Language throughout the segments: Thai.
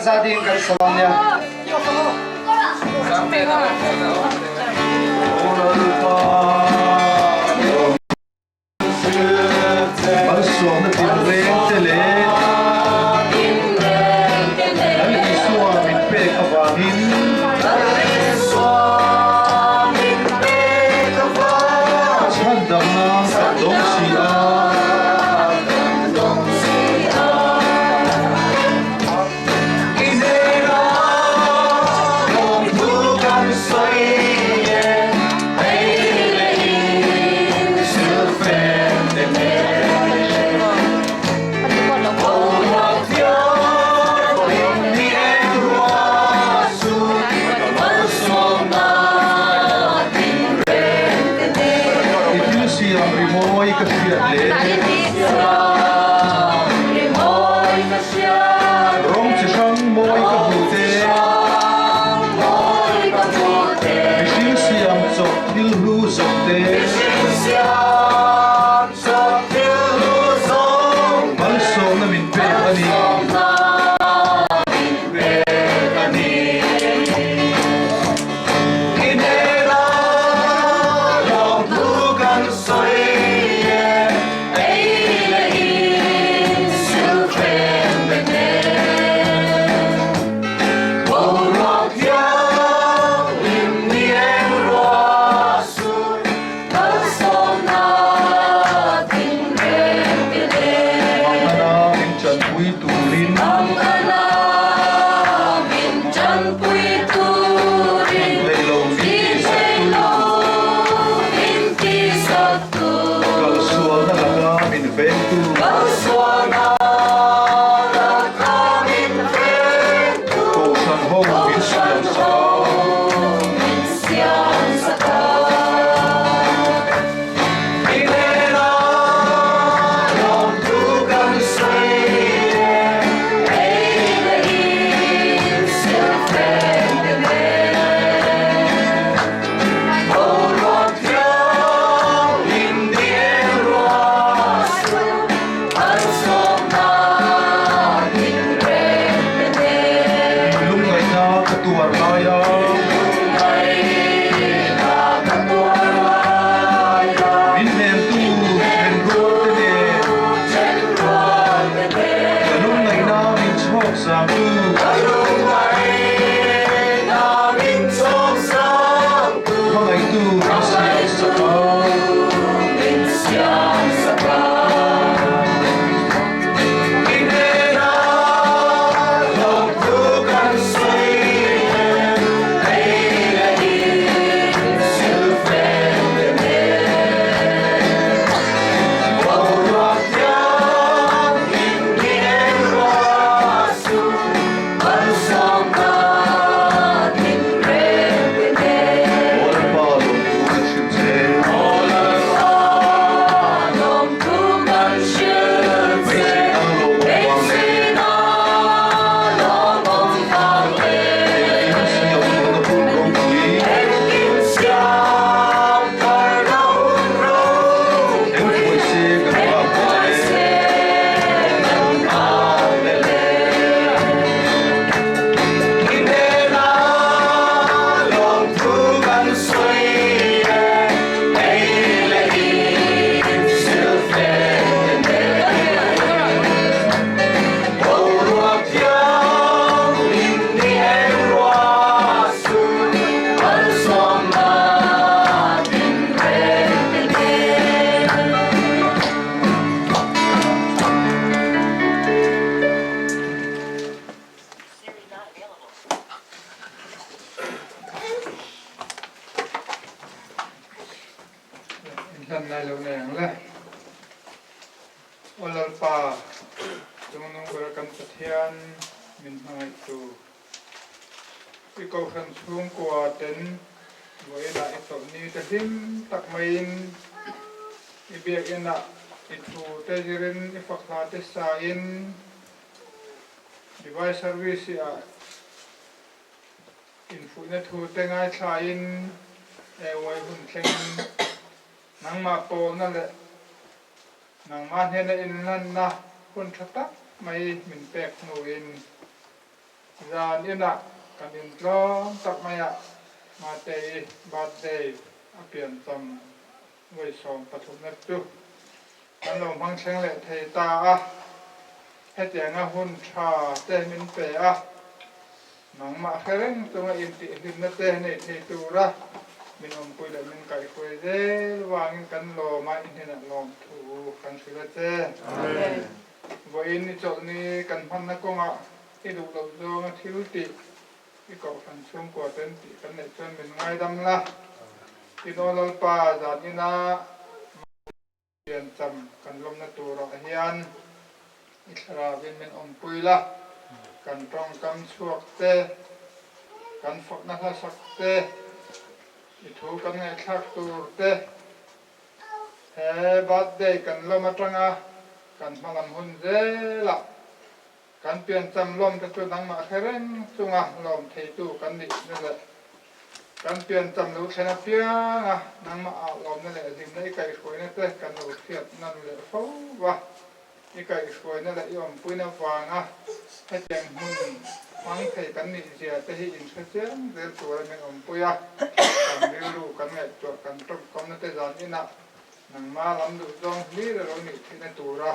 gia đình cái sòng nha bắn xuống nó tìm lên thế lệ anh đi xuống mình bê cả vàng hin chân đầm na cả đông xì device service info na thu tengai thain wai hun thleng nang ma po na le nang ma he na in nan na hun thata mai min pek no in ยานี่นะกันอินทร้องตักมายะมาเตยบาดเดย์เปลี่ยนตำไว้สองปฐมนัดจุกันลงพังเชงเละเทตาให้เจียงหุ่นชาเตมินเปะหนังมาเร่งตัวอินติหินนัดเตนี่เทตูระมินอมปุยและมินไก่คุยเดวางกันโลมาอินเทนัดลองถูกันสุดเจวันนี้จบนี้กันพันนักกงอ่ะที่ดูเราโดนทิวติที่เกาะพันช่วงกว่าเต็นติกันในจนเป็นไงดำละที่โนลป่าจากนี้นะเปลี่ยนจำกันลมในตัวเราเฮียนอิสราเป็นเป็นอมปุยละกันต้องกำช่วงเตกันฝักนักสักเตอิทูกันไงชักตัวเตเฮบัดเดกันลมมาจังอ่ะกันมาลำหุ่นเจละกันเปลี่ยนจำลมจะตัวนังมาแค่เร่งจุงอ่ะลมเทตูกันดินั่นแหละกันเปลี่ยนจำรู้ชนะเพียงอ่ะนังมาเอาลมนั่นแหละสิ่งที่ไก่สวยนั่นแหละกันรู้เทียบนั่นแหละเขาว่าไก่สวยนั่นแหละยอมปุ้ยน้ำฟางอ่ะให้แจงหุ่นฟังเทกันนี่เสียแต่ที่อินเสียงเดือดตัวไม่อมปุ้ยอ่ะกันเรียนรู้กันไงตัวกันต้องกำนัดแต่จานนี่นะนังมาลำดูจงนี่เราหนีที่ในตัวเรา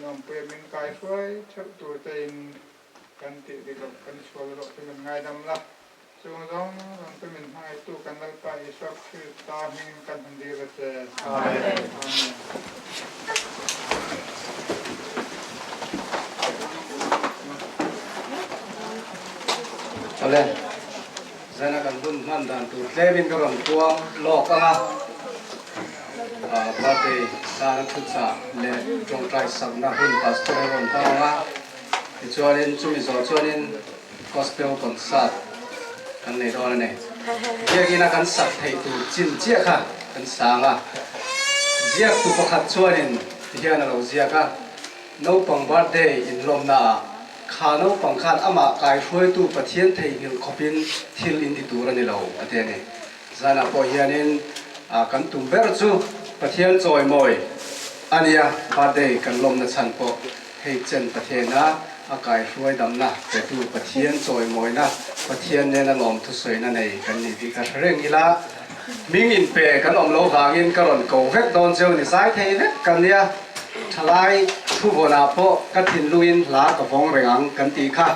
ยอมเปลี่ยนเป็นกายช่วยเชื่อตัวเองกันติดกับกันช่วยเราเป็นไงดำละจงต้องเราเป็นให้ตัวกันได้ไปสักคือตาหินกันทันทีละเจ้าอาเมนเอาเลยเจ้ากันบุญมันดันตัวเลวินกระรำตัวโลกอ่ะบาดเจ็บสารทุกข์เละจงใจสักนักบุญพาสตัวรอนทางอ่ะที่ชวนนินชุมิโซชวนนินคอสเพลคอนเสิร์ตกันในตอนนี้เจ้ากินกันสักให้ตัวจินเจ้าค่ะกันสังอ่ะเจ้าตัวประคัตชวนนินที่เจ้าเราเจ้าค่ะโน้ปังบาดเจ็บอินลมน่ะข้าโน้ปังขันอามาไก่ช่วยตัวประเทศไทยหิลขบินทิลอินที่ตัวนี้เราประเทศนี้ฉะนั้นพอเฮียนินกันตุ้มเบอร์จูประเทศจอยมวยอันนี้บาดเจ็บกันลมนั่นฉันพอให้เจนประเทศนะอากาศช่วยดำนะแต่ตัวประเทศจอยมวยนะประเทศเนี่ยนะลมทุสวยนั่นเองกันนี่ที่กันเรื่องกีฬามิงอินเปกันอมโลหากินกันหล่นโกเวกโดนเจ้านี่สายเทเวกกันเนี่ยทลายทุบนาโปกัดถินลุยนหลากับฟองแรงกันตีค่ะ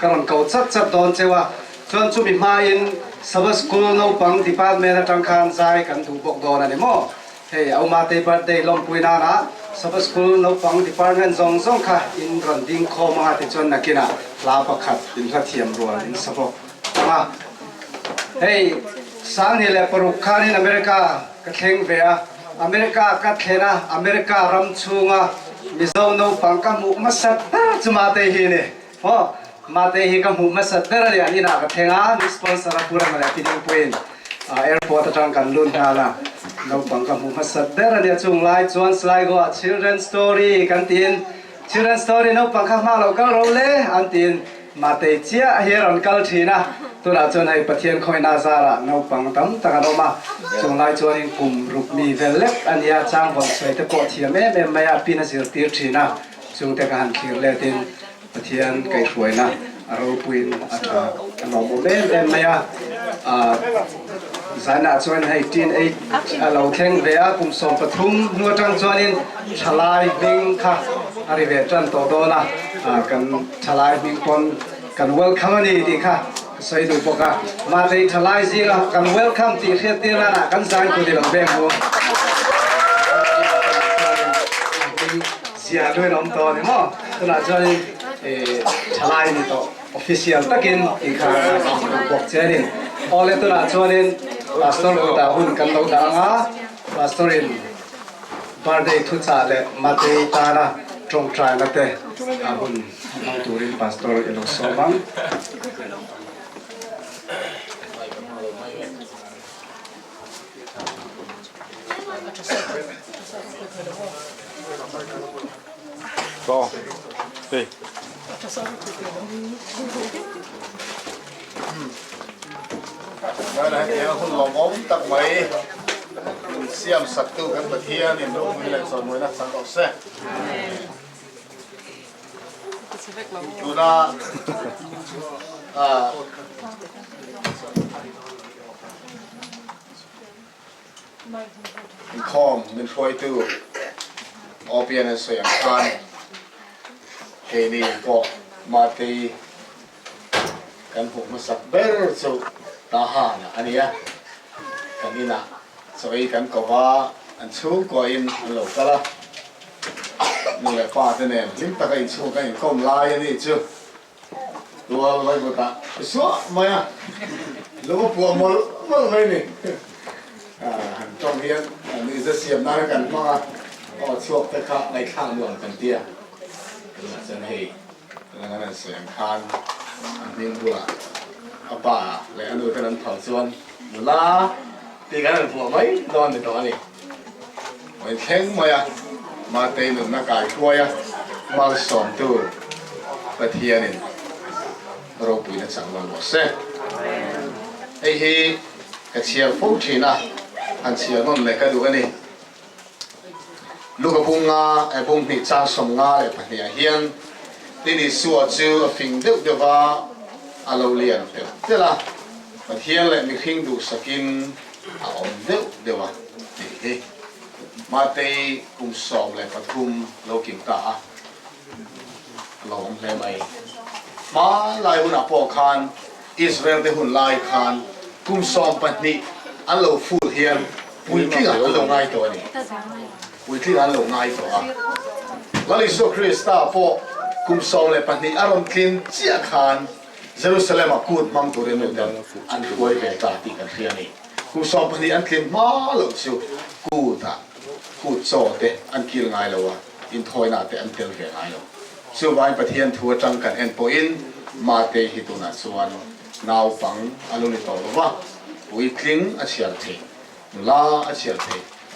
กันหล่นโกจัดโดนเจ้าจนจุบิมาอินสับสกุลน้องปังที่ป้าเมย์จังคานใจกันถูกบอกโดนอะไรมั่วเฮ้ยเอามาเตะบัดเดย์ลมปุยนานะสับสกุลน้องปังที่ป้าเมย์ซองค่ะอินรันดิ้งคอมาที่จนนักกินลาประคัดอินทัดเทียมรัวอินสับมาเฮ้ยสารนี่แหละปรุกานินอเมริกากัดเข่งเวียอเมริกากัดเขนะอเมริการำชูงะมิโซโนปังกัมุมัสดจุมาเตฮีนี่โอ้มาเตฮีกัมุมัสดเดรเนี่ยนี่นะกัดเข่งมิสปอนเซอร์พูดมาเลยที่นี่พูดแอร์พอร์ตจังกันลุนฮาละโนปังกัมุมัสดเดรเนี่ยจุงไลจวนสไลก็ children story กันตีน children story โนปังกัมาเราก็รู้เลยอันตีนมาเตเจียเฮรันกัลทีนะตัวเราจนให้ประเทศคอยนาซาระเราปังตั้มตะกันออกมาจงไล่จวนกลุ่มรูปมีเวลเล็กอันนี้จ้างวันสวยแต่ปอดเทียมแม่ไม่อยากปีนสิรตีทีนะจงแต่การขีดเล่ตินประเทศไก่สวยนะเราปุยอัตราเราโมเมนต์ไม่อยากสายหน้าจวนให้จีนไอเราแข่งเวียกุมสมปทุมนัวจังจวนินฉลายบิงค่ะอะไรเวจันโตโตนะกันฉลายบิงคนกันเวลคัมนี่ดีค่ะสวยดูปกะมาที่ฉลายสิละกันเวลคัมที่เขียนตีละนะกันสังกุฎหลังเบงหัวเสียด้วยน้องโตนี่มั้งตัวน่ะจวนฉลายนี่โตofficial takin ikha bok cherin ole tura chonin pastor buta hun kan lo da nga pastorin birthday thu cha le mate tara trong trai na te hun mang turin pastor elo sobang Go. Đi. Đây là cái con lò móng tắc mấy xem sạch tu cái bậc thiên thì lúc mới lại rồi mới đặt sang đậu xe ดูนะคอมมันช่วยตู้ออเปียนเสียงคันเฮนี่ก็มาตีกันผมมาสักเบอร์สุดตาหานะอันนี้กันนี่นะสวยกันก็ว่าอันชูก็อินอันหลงกันละนี่แหละป้าเสน่ห์ลิ้นตะกันชูกันก้มลายนี่จูตัวอะไรก็ตาชัวมาอ่ะลูกปัวมอลเลยนี่จงเฮียนนี่จะเสียบหน้ากันมาก็ช่วงตะขาในข้างเมืองกันเตี้ยเสน่ห์แล้วก็เสียงคานนิ่งบัวอาป่าและอันนู้นก็นั้นเผาส่วนมุลาตีกันผัวไหมนอนในตอนนี้ไม่แข็งไหมอ่ะมาเตยหนุ่มนักกายช่วยอ่ะมาสอนตัวประเทียนินเราปุยนักสังวรบอกเซ่ไอ้ฮีกระเชียร์ฟุ้งชีนะอันเชียร์นั่นเลยก็ดูกันนี่ลูกกระพุงงาไอ้พุงนี่จ้างสมงาเลยปะเนี่ยเฮียนนี่สัวจูฟิงเดือดว่าอาเราเลียนเดี๋ยวละปะเทียนเลยมีพิงดูสกินอาอมเดี๋ยวว่านี่มาเตยกุมสอบเลยปฐุมโลกิมตาเราอมเลยไหมมาลายหุ่นอปอคานอิสราเอลได้หุ่นลายคานกุมสอบปัตนิอันเราฟูเฮียนปุยที่อันเราง่ายตัวนี้ปุยที่อันเราง่ายตัวแล้วลิโซคริสตาพอกุมสอบเลยปัตนิอารมณ์คลินเจียคานเยรูซาเล็มกูดมังตัวเรนเดนอันรวยเวตาติกันเทียนี่กุมสอบปัตนิอันคลินมาหลุดชิวกูดโซเตอันกิลง่ายเลยวะอินทอยนาเตอันเตลเกง่ายเลวส่วนวันปะเทียนทัวจังกันเอ็นโปอินมาเตฮิตุนัส่วนนาวฟังอารมณ์ต่อเลยวะปุยคลิงอาเชียร์เทลาอาเชียร์เท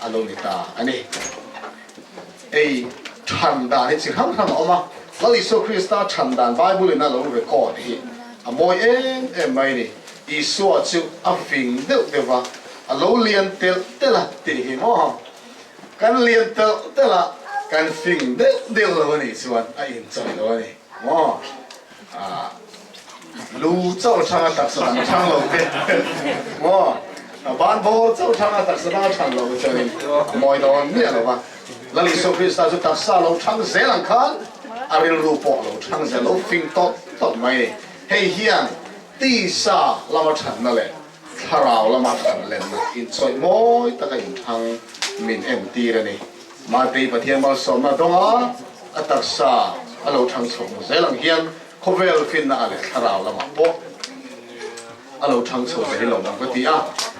อารมณ์ตาอันนี้ไอ้ชันดานนี่สิครั้งออกมาแล้วอิสุคริสต์ชันดานไบเบิลนั่นเราเรคคอร์ดที่อโมยไม่นี่อิสุอาจูอัฟฟิงเดี๋ยวว่าเราเรียนเตละติหิมอกันเรียนเตละกันฟิงเดี๋ยวเราเนี่ยส่วนไอ้อินใจเราเนี่ยรู้เจ้าช่างตักสนช่างเราเนี่ยบ้านโบเจ้าช่างตักสนช่างเราเจอเนี่ยมอยตอนเนี่ยหรอวะแล้วลิโซคริสต์จะตักสาเราช่างเซลังคันอะไรรูปเราช่างเซเราฟิงตอไม่เฮียนตีซาเรามาฉันนั่นแหละถ้าเรามาฉันเล่นอินใจมอยตะกันทางมินเอ็มตีเลยนี่มาตีปะเทียนมาสอนมาตรงอ่ะตักษาเราช่างส่งเซลังเฮียนเขาเวลฟินน่ะอะไรถ้าเรามาปุ๊บเราช่างส่งไปที่เราบางก็ตี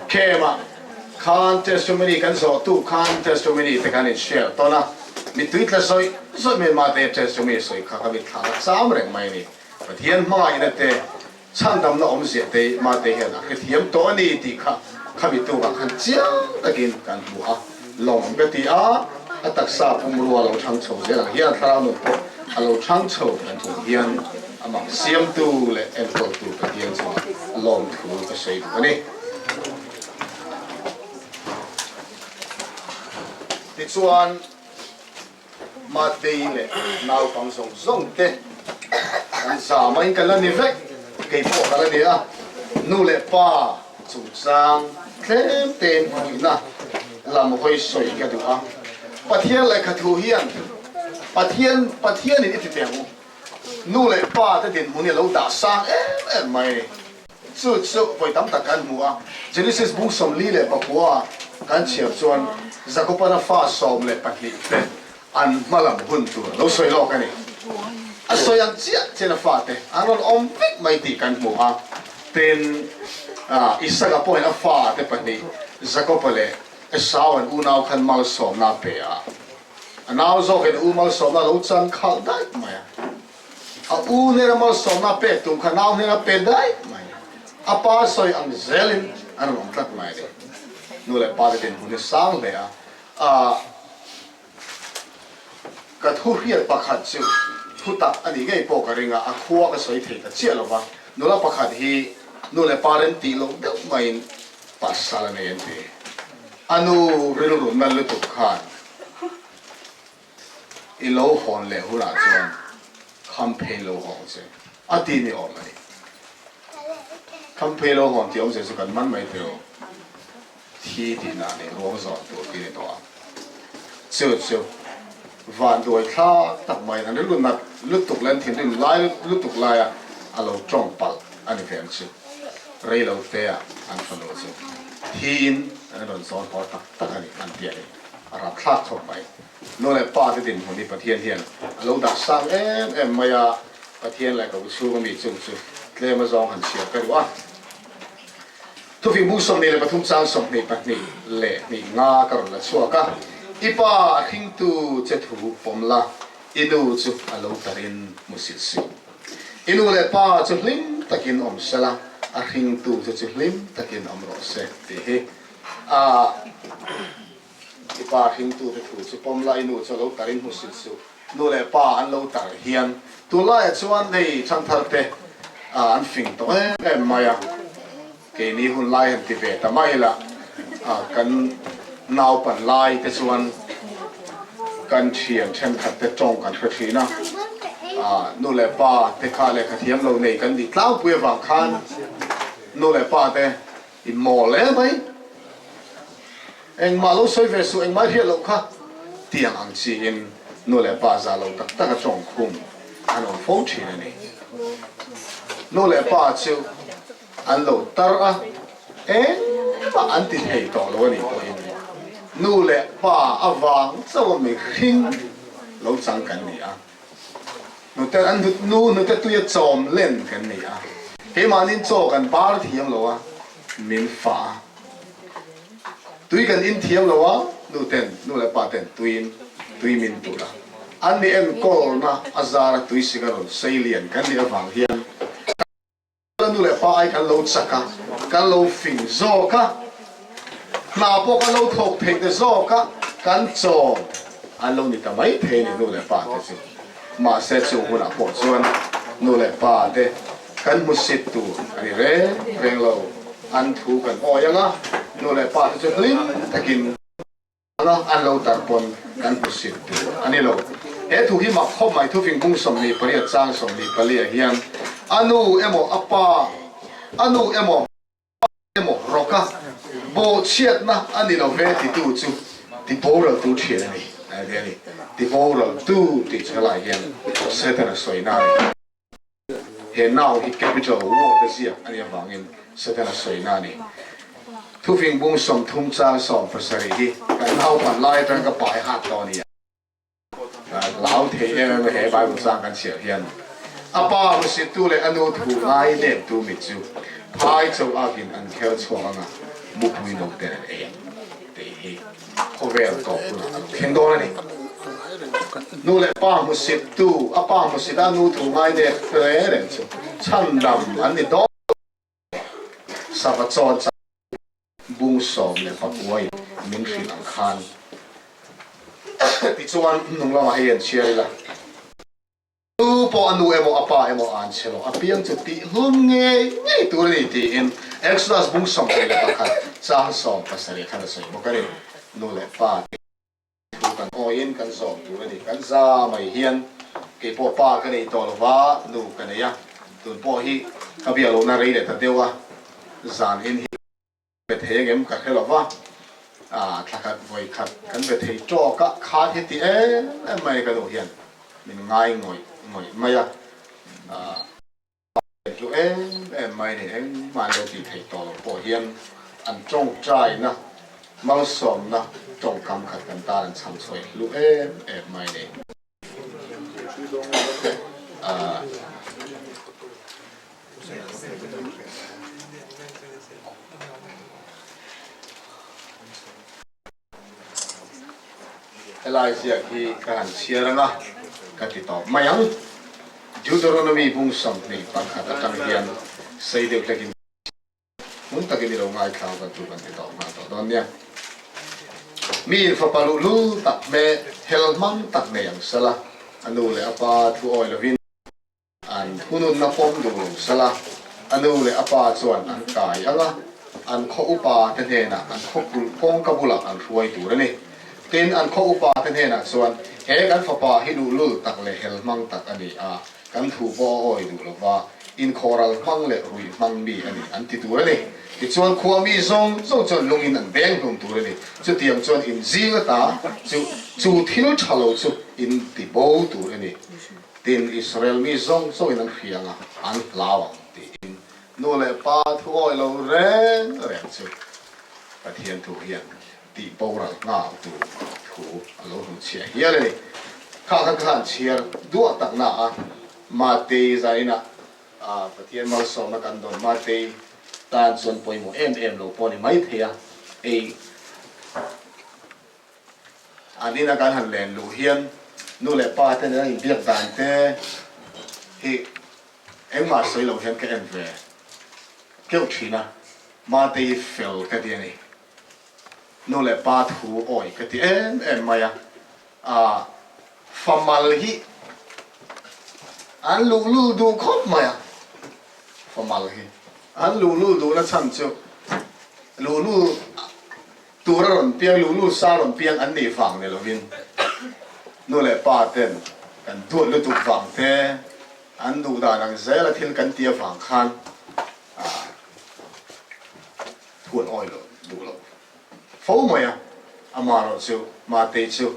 เคมาคานเทสต์มินีกันสอตู้คานเทสต์มินีแต่การเชียร์ตอนน่ะมีทวิตละซอยมีมาเตเทสต์มินีซอยข้าก็มีทาง3 เรื่องไม่นี่ปะเทียนมาอีนั่นเตฉันดำน้ำเสียเตมาเตเห็นนะเทียมตัวนี้ตีข้ามีตัวกันเจ้าตะกินกันบัวลงก็ตีตักษาปุ่มรัวเราช่างโฉเสียหลังเฮียนถ้าเราหนุ่มปุ๊บเราช่างโฉกันถูกเฮียนมาเสียมตู้เลยเอ็นตัวตู้กันเฮียนสมาลงถูก็ใช้ดูกันนี่ติดส่วนมาตีเลยนาวฟังส่งเตะกันสามัยกันแล้วนี่เฟกเกี่ยวกับอะไรเนี่ยนู่นเลยป้าสุดสังเต็มหุ่นนะลำห้อยสวยกันดูปะเทียนเลยขัดหูเฮียนปะเทียนนี่ติดเตียงนู่นเลยป้าที่เด่นหุ่นเนี่ยเราด่าสร้างไม่สุดไปตั้มตะกันหัวเจนิสิสบุ้งสมลีเลยบอกว่าการเชียร์ชวนจะก็ปนฟ้าสมเลยปักลีเป็นอันมาลำหุ่นตัวเราสวยโลกันนี่สวยอย่างเจี๊ยเจนฟ้าเตอันนั้นอมวิกไม่ตีกันหัวเป็นอิสระปอยนฟ้าเตปักลีจะก็ไปเลยสาวอันอูนาวขันมาลสมนาเปียนาวจอกเห็นอูมาลสมนาเราจังขัดได้ไหมอูเนี่ยมาลสมนาเปียตุ้มขันนาวเนี่ยเปียได้ไหมป้าสวยอันเซลินอันนั้นตัดไหมเลยนู่นแหละป้าเป็นหุ่นสังเลยกระทุเรียนปากขัดจิ๋วทุตักอันนี้ไงปอกกระริงขั้วก็สวยเถิดเจี๊ยหรอวะนู่นแหละปากขัดฮีนู่นแหละป้าเรนตีลงเด็กไม่ปัสสาวะเนี่ยเองอันนู้เรื่องรุ่นนั้นเลยตุกขันอีโลหอนเลยหัวหน้าจวนข ำเพลโลหองเสียอาทินี่ออกมาดิคำเพลโลหองที่อมเสียสุกันมันไม่เดียวที่ที่นั่นเนี่ยรวมสอนตัวที่นี่ตัวเชื่อวันโดยข้าตักไม่นั่นรุ่นนัดลุกตุกเล่นทิ้งรุ่นไล่ลุกตุกไล่อะเราจ้องปัลอันนี้เพียงชื่อเรื่องเราเตะอันฟันโลชื่อทีนอันนี้โดนสอนพอตักอันนี้อันเดียร์รับคลาดเข้าไปโน่นแหละป้าที่ดินของนี่ประเทศเทียนเราดักสร้างมายาประเทศอะไรก็ชูก็มีจุดเลี้ยมาจองหันเชียร์ไปว่าทุกฝีมือสมนี่เลยปฐุมสร้างสมนี่ปะนี่เละนี่งากระละชัวก็อีป้าทิ้งตูจะถูกผมละอินูจุอารมณ์ตรินมุสิสิอินูเลยป้าจุลิมตะกินอมสละทิ้งตูจะจุลิมตะกินอมรสเสติเฮอีป้าทิ้งตูจะถูกจุผมละอินูจะอารมณ์ตรินมุสิสินูเลยป้าอันเราตริเฮียนตัวละชวนในช่างทัดเตอันฟิงตัวมายาเกนี่หุ่นไล่หันติเบตไม่ละกันนาวปันไล่แต่ส่วนกันเชียงเช่นขัดแต่จงกันกระชีนะนู่นแหละป้าแต่ข้าเลยขัดเทียมเราในกันดีกล้าวเปลือกฝังคันนู่นแหละป้าแต่อิมอลเลยไหมเอ็งมาเราใช้เวสุเอ็งไม่เรียกเราค่ะเตียงอังซีอินนู่นแหละป้าจะเราตั้งกระจงคุ้มอันนั้นฟ้องชีนี่นู่นแหละป้าเชียวอันเราตระป้าอันติดเหตุต่อแล้วนี่ตัวเองนู่นแหละป้าอวังเจ้าไม่หิ้งเราจังกันนี่นู่นแต่อันนู่นแต่ตัวจอมเล่นกันนี่เฮ้มานินโจกันบาร์ที่ยังเรามินฟ้าตุยกันอินที่ยังเรานู่นเต้นนู่นแหละป้าเต้นตุยมินตัวละอันนี้เอ็นโกลนะอาจารย์ตุยสิการุเซเลียนกันนี่อวังเฮียนนู่นแหละป้าไอ้กันเราสักกันเราฟิงโจกันนาพวกเราถกเทกโจกันโจอันเรานี่ทำไมเทนี่นู่นแหละป้าเตสิมาเสร็จจู่หัวหน้าพวกส่วนนู่นแหละป้าเตกันมุสิตตัวอันนี้เร่งเราอันถูกันอ๋อยังนู่นแหละป้าจะลิ้มตะกินอันเราตัดปนกันมุสิตตัวอันนี้เราถูกที่มาพบใหม่ทุกฟิงบุ้งสมนีปริยัติจ้างสมนีปริยัติเฮียนอันนู้โมอัปปาอันนู้โมรอกะโบเชียดนะอันนี้เราเวทีตู้จูที่โบเราตู้เชียดนี่เดี๋ยวนี้ที่โบเราตู้ที่จะไหลเห็นเสด็จสวยน่าเห็นน่าที่แกพิจารณาว่าจะเสียอันนี้บางเงินเสด็จสวยน่านี่ทุกฟิงบุ้งสมทุ่มจ้างสมภาษาดีกันเอาผ่านไล่ตั้งกระป๋ายหัดตอนนี้เราเทียนไม่เห็นใบบุษรากันเสียเฮียนอาป้ามุสิตุเลยอนุถูไล่เด็ดตูมิจูพายเจ้าอากินอันเขียวชัวร์งะมุกวินกเตนเองเตะเขาเวลตกนะเห็นตัวนี่นู่นเลยป้ามุสิตุอาป้ามุสิตานูถูไล่เด็ดเตะเรื่องจูช่างดำอันนี้ดอกสับจอดบุ้งสมเลยปักไว้มินฟิลังคานที่ชวนนุ่งละมาเห็นเชียร์ละพออนุเอโมอาป้าเอโมอันเชโลอาเปียงจุดที่หุ่นเงี้ยตัวนี้ที่อินเอ็กซ์ดัสบุ้งสมเลยละค่ะจ้างสมภาษาเรียกกันเลยบอกกันเลยนู่นแหละป้าถูกกันโอยินกันสมตัวนี้กันจ้าไม่เฮียนเกี่ยวกับป้ากันเลยตัวละว่านู่นกันเลยอะตัวพ่อฮีเขาเบียร์ลงนารีเด็ดเดียวว่าจานอินฮีเป็นเฮงเอ็มกับเขาหรอว่าถ้าขัดไว้ขัดกันเป็นเฮโจก็ขาดที่ตีไม่กันดูเฮียนมันง่ายง่อยไม่อะลูกไม่เนี่ยมาเราตีไทยต่อพอเฮียนอันจงใจนะมาสมนะจงกำขัดกันตาอันช้ำสวยลูกไม่เนี่ยอะไรเสียที่การเชียร์นะกันติดต่อไม่ยังจูดรอนมีบุ้งสมนี่ปัญหาตั้งเฮียนใส่เด็กเล็กมุนตะกี้เราง่ายข่าวกันทุกกันติดต่อมาต่อตอนเนี้ยมีฝาปลุลูตักเมเฮลมังตักเมยังสละอันนู้นเลยอาปาทูออยล์วินอันทุนุนนับปมดูสละอันนู้นเลยอาปาส่วนอันกายอันข้ออุปาเทนเฮนะอันข้อกุลพงกบุลักอันช่วยตัวนี่กินอันข้ออุปาเทนเฮนะส่วนกันฝาปาฮิดูลูตักเลยเฮลมังตักอันนี้ kan thu bo oi du lo wa in khoral mang le rui mang mi ani an ti tu ani ti chuan khuwa mi zong zong chuan lungin an beng hlum tur ani chu tiang chuan in zinga ta chu thil thalo chu in ti bo tur ani tin Israel mi zong zong in an khianga an lawang ti in no le pa thu oi lo ren chu pathian thu hian ti bo ral nga tu thu alo hu chia hian ani kha khan chiar duwa tak na a ma te zaina pathian mal som na kan don ma te tan son poimo em lo poni mai thea e anina kan han len lu hian nu le pa te na in biak dan te hi engma sei lo hian ke en ve keu thina ma te fel ka ti ani nu le pa thu oi ka ti em maya famal hi an lu du khop maya famal hi an lu du na chan chu lu tu ra ron piang lu sa ron piang an ni phang ne lovin no le pa ten kan tu lu tu phang te an du da nang zela thil kan tia phang khan thuan oi lo du lo fo maya amaro chu ma te chu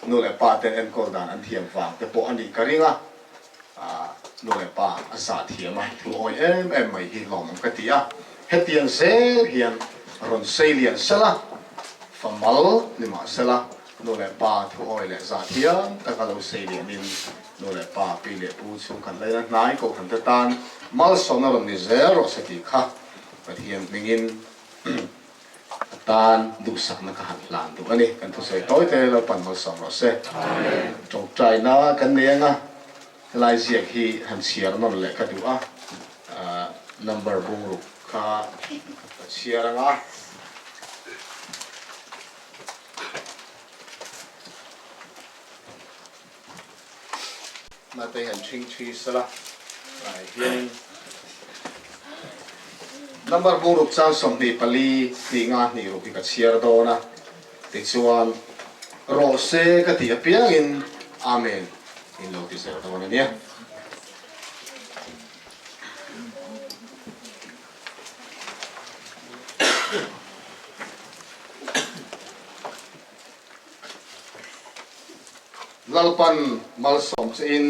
no le pa ten en kol dan an thiam phang te po ani karinga no le pa asa thiam a thu oi em mai hi lom ka tia hetian zel hian ron seilian sala famal lima sala no le pa thu oi le za thiam ta ka lo seilian in no le pa pi le pu chu kan le na nai ko kan ta tan mal sona ron ni zero sati kha pathian mingin tan du sak na ka han lan du ani kan thu sei toi te lo pan mal som ro se trong trai na kan ne nga lai ziak hi han siar non le ka du a number bung ru kha siar nga ma te han ching chi sala lai hian number bung ru chan som ni pali ti nga ni ru ki ka siar do na ti chuan ro se ka ti apiang in amen in lo ti se do na nia lalpan malsom in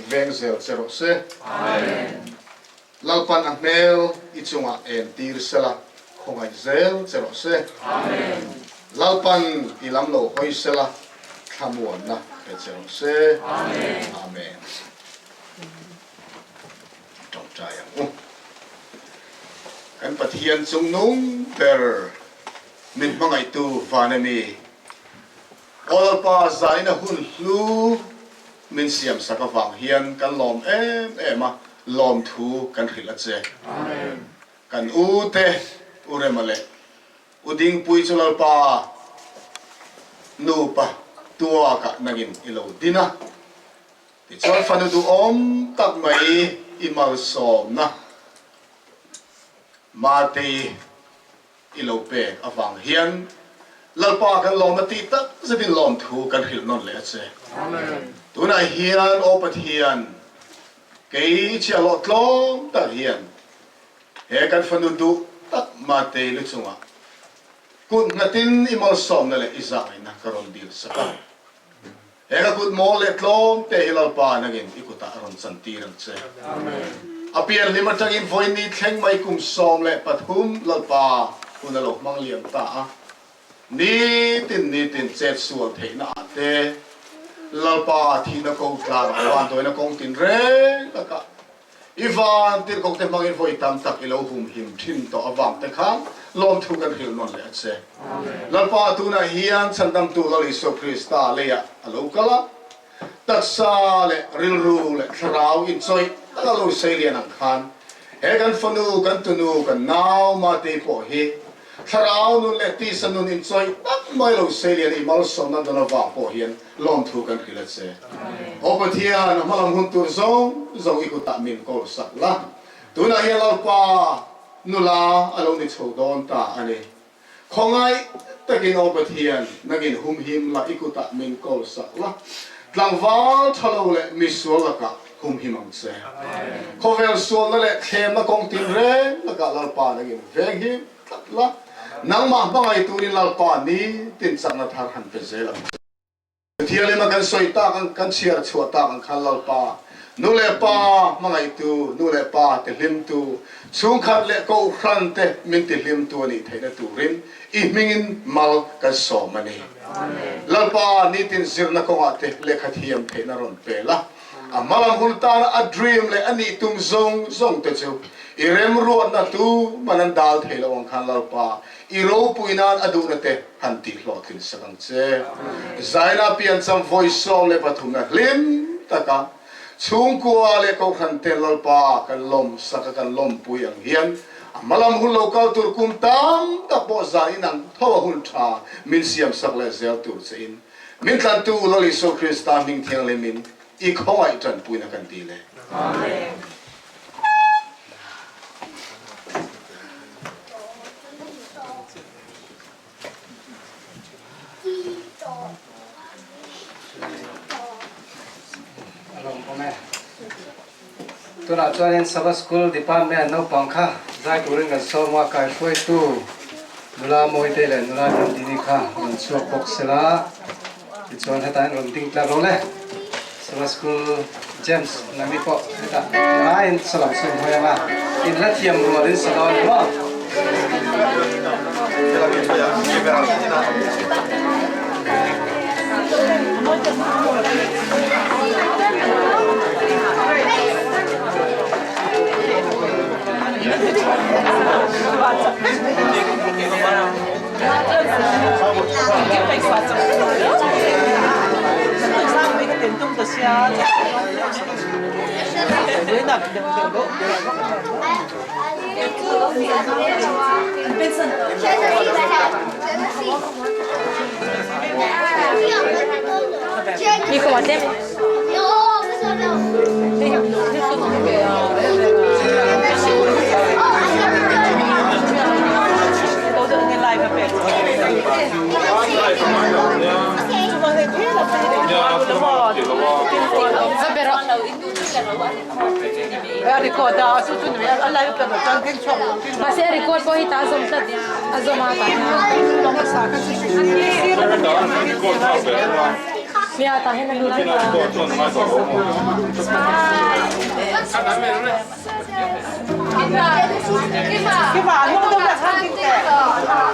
veng zel zero se amen lalpan ahnel ichunga en tir sela khongai zel zero se amen lalpan ilam lo hoi sela thamuan na zero se amen amen trong trai kan pathian chung nung ter min mangai tu vanami ol pa zaina hun lu min siam sakawang hian kan lom em a lom thu kan khila che amen kan u te uremale uding pui chulal pa nu pa tua ka nagin ilo dina ti chol fanu du om tak mai imal som na ma te ilo pe awang hian lalpa kan lom ati tak zatin lom thu kan khil non le che amen tuna hian opat hian kei chia lo tlom ta hian he kan fanu du tak ma te lu chunga kun ngatin imal som na le izai na karon dil saka he ka kut mol le tlom te lalpa nagin ikuta ron santiran che amen apian lima tangin voi ni thleng mai kum som le pathum lalpa unalo mang liam ta ni tin chet sual theina ate lalpa thina ko tlang wan toina kong tin re taka ivan tir kong te mangin voi tam tak ilo hum him thin to awang te khang lom thu kan hil non le che lalpa tuna hian chandam tu lali so krista leya alo kala taksa le rilru le thrau in choi takalo seilian ang khan he kan fanu kan tunu kan naw ma te po hi tharau nun le ti sanun in choi tak mai lo seilian i mal som na dona wa po hian lom thu kan khila che opathian malam hun tur zong ikuta min ko sak la tuna hian lalpa nula alo ni chodon ta ani khongai takin opathian nagin hum him la ikuta min ko sak la tlangwal thalo le misuala ka hum himang se khovel sual na le khem na kong tin re la ga lal pa na gin veng hi la nang ma bangai turin lal pa ni tin sak na thar han pe zela thiale ma kan soita kan chiar chuata kan khalal pa nule pa mangai tu nule pa te lim tu chung khat le ko khran te min te lim tu ni theina turin I mingin mal kan so mani lal pa ni tin zirna ko ate le khathiam theina ron pela amalam hulta a dream le ani tum zong te chu irem ro na tu manandal thelo ang khalal pa iro puinan adu na te hanti hlotin sakang che zaina pian sam voice song le pathumna lim taka chung kwa le ko khan te lal pa kan lom saka kan lom puyang hian amalam hul local tur kum tam ta po zain ang thawa hul tha min siam sak le zel tur chein min tlan tu loli so krista ming thiang le min I khowai tran puina kan ti le amen tuna chuanin Sabbath School Department no pangkha zai turin kan so ma kai foi tu nula moi te le nula ram dini kha ron chuak box sela chuan hetain ron ting tla ro le Sabbath School James nami po heta nai salam sum hoya ma in la thiam ro din salon ma Nico, guardami. Ricorda, su tu ne alla io per tanto in ciò. Ma se ricordo poi ta azomta azomata. Non sa che si Mi ha ta hena lula. Che va, non dove sta in te. Ah,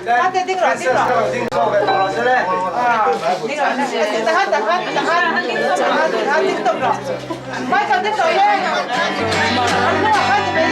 Hati ting lo ting lo. Ting lo ke ting lo sele. Ting lo sele. Tahan tahan tahan. Tahan ting lo. Mai kan ting lo ye. Ano hati be.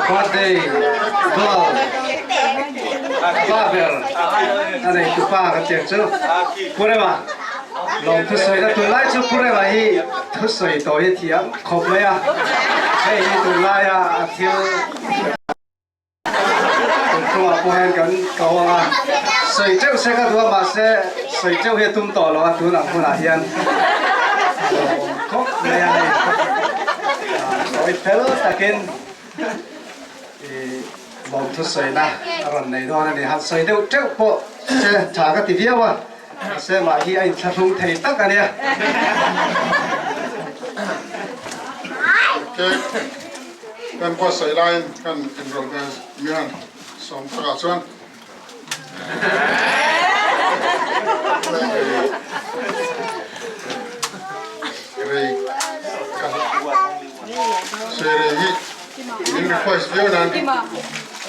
Birthday girl Pavel anh này chụp pa cái chuyện chứ pure mà lòng thứ soi đó tôi lại chụp pure mà hi thứ soi tối thì á khóc mấy à hey tôi lại à thiếu tôi mà quen cái câu à soi treo xe cái đua mà xe soi treo hết tung tỏ lo tôi làm không là hiền khóc mấy à tôi thấy là cái lòng thứ soi na rồi này đó này hạt soi đâu treo bộ xe trả cái tivi à xe mà khi anh thật không thấy tất cả nè kan ko sai lain kan enroll kan mian som taka chuan rei kan sere hi in request view nan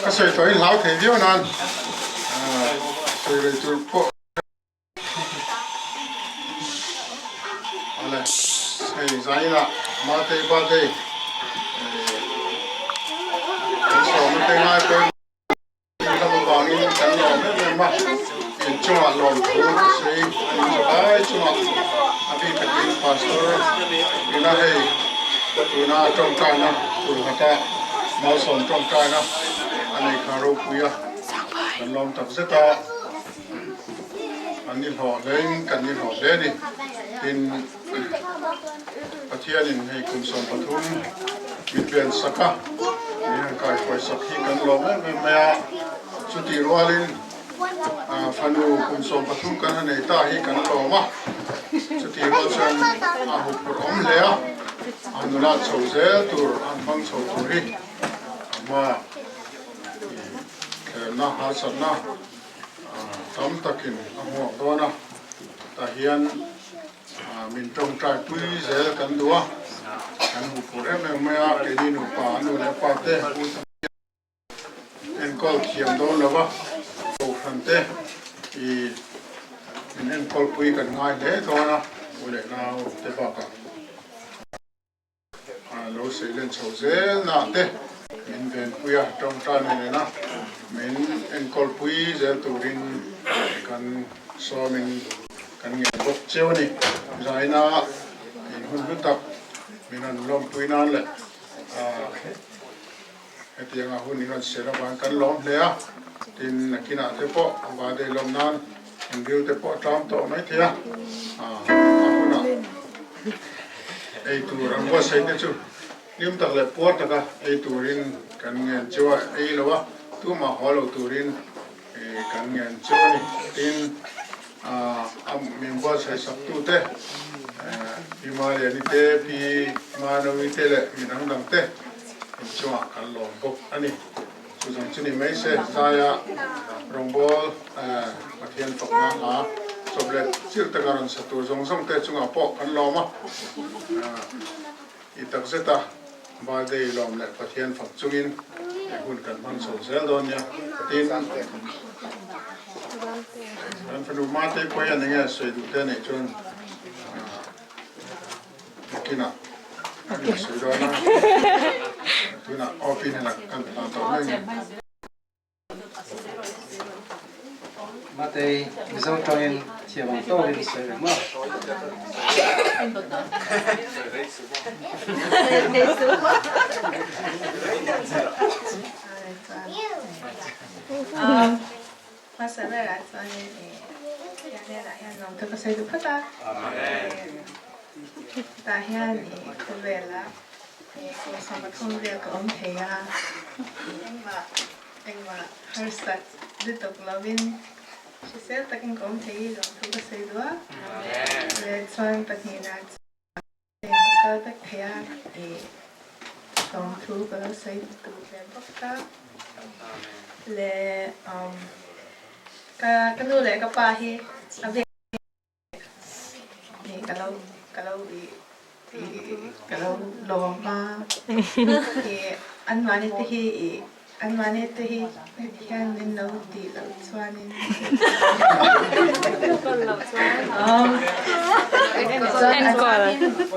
ka sai toi lau the view nan sere tur po ale sai zaina ma te ba te so mình thấy ngay cái làm một con in cắn lồng đấy mà in chung là lồng thú sĩ cái chung là abi cái in pastor in là hay tụi nó trong trai nó tụi họ ta máu sống trong trai nó anh ấy khá râu quý à cắn lồng tập rất to anh nhìn họ lên cắn nhìn họ lên đi inประเทศนี้ให้คุณสมปทุมวิเวียนสักการนี่การคอยสักที่กันลงไม่สุดที่รัวลินฟันูคุณสมปทุมกันในตาให้กันลงมาสุดที่รัวเชิญหุบปรมเลี้ยอันนั้นโชว์เจ้าตัวอันฟังโชว์ตัวนี้มาแค่น่าหาสันน่าตั้มตะกินหัวตัวน่ะแต่เฮียนmình trồng trái quý dễ cắn đũa cắn hụt của em này mày cái đi nụ phá nụ này phá tê em có kiếm đó là vâng đồ phần tê thì mình em có quý cần ngay thế thôi nè của để nào tê vào cả lối xây lên sầu dễ nè tê mình về quý trong trái này nè mình em có quý dễ tụ đi cần so mình kan nge bok cheu ni zaina in hun hun tak minan lom puinan le etianga hun ni kan sera ban kan lom le a tin nakina te po ba de lom nan in view te po tram to mai thia akuna ei tu ram wa sai te chu lim tak le po taka ei turin kan nge chua ei lowa tu ma holo turin kan nge chua ni tin mình qua sẽ sắp tu thế, Himalaya ni thế, Pi Manawi thế lệ, mình đang đằng thế, mình cho cả lồng bốc anh đi, ผู้ชมชนิดไม่เสร็จใจอะรองบอลมาเทียนฝักน้ำมาสมเด็จชื่อตะการันสตูทรงส่งเตจุงอาปอกันล้อมาอีตักเสตาบาเดย์ล้อมเล็มาเทียนฝักจุงินหุ่นกันมันโซเซลโดนเนี่ยตีนอันฝนุมาเตปอยอันนี้สวยดูเตเนี่ยจนกินอ่ะสวยด้วยนะดูนะออฟฟิศนะกันตามตัวนึง มาเตยมิโซโตอินเทียบังโตอินเซอร์มา Masalah soalnya ya ada yang nonton ke saya lupa tak? Tahian ni kubela, ko sama kumbia ko Thea, engma harsat dito klubin. Siya takin ko Thea nonton ke saya dua. Le soalnya patinat, kalau tak Thea nonton ke saya tu lebokta. Le cái nuôi lại các bà hi làm việc thì kalau lo mà thì anh mà nên thì hiện nên lâu thì lâu xóa nên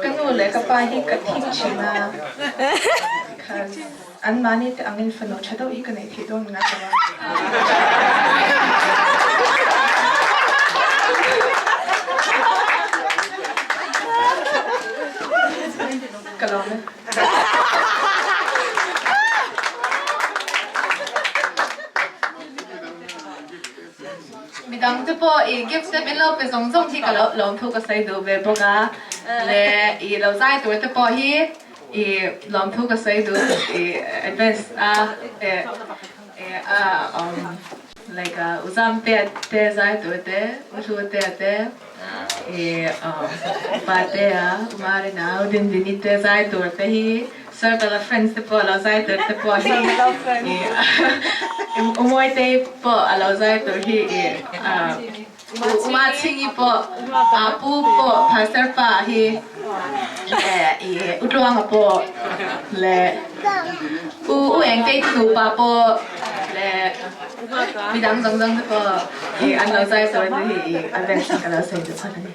cái nuôi lại các bà hi cái thịt chỉ mà anh mà nên anh nên phần nào chắc đâu ý cái này thì đâu ngắt rồi kalau bidang tu po gift step in lo pe song song thi kalau long thu ka sai do ve boga le lo zai tu tu po hi long thu ka sai do advance like uzam te zai tu te usu te Patea, Marina, din dinite zai tur te hi, circle of friends te po alo zai tur te po hi. Umoy te po alo zai tur hi, umatsingi po, apu po, pastor pa hi, utluang po, le, ueng te tu pa po, le, bidang zong zong te po, an lo zai tur te hi, advance ka lo zai tur pa te hi.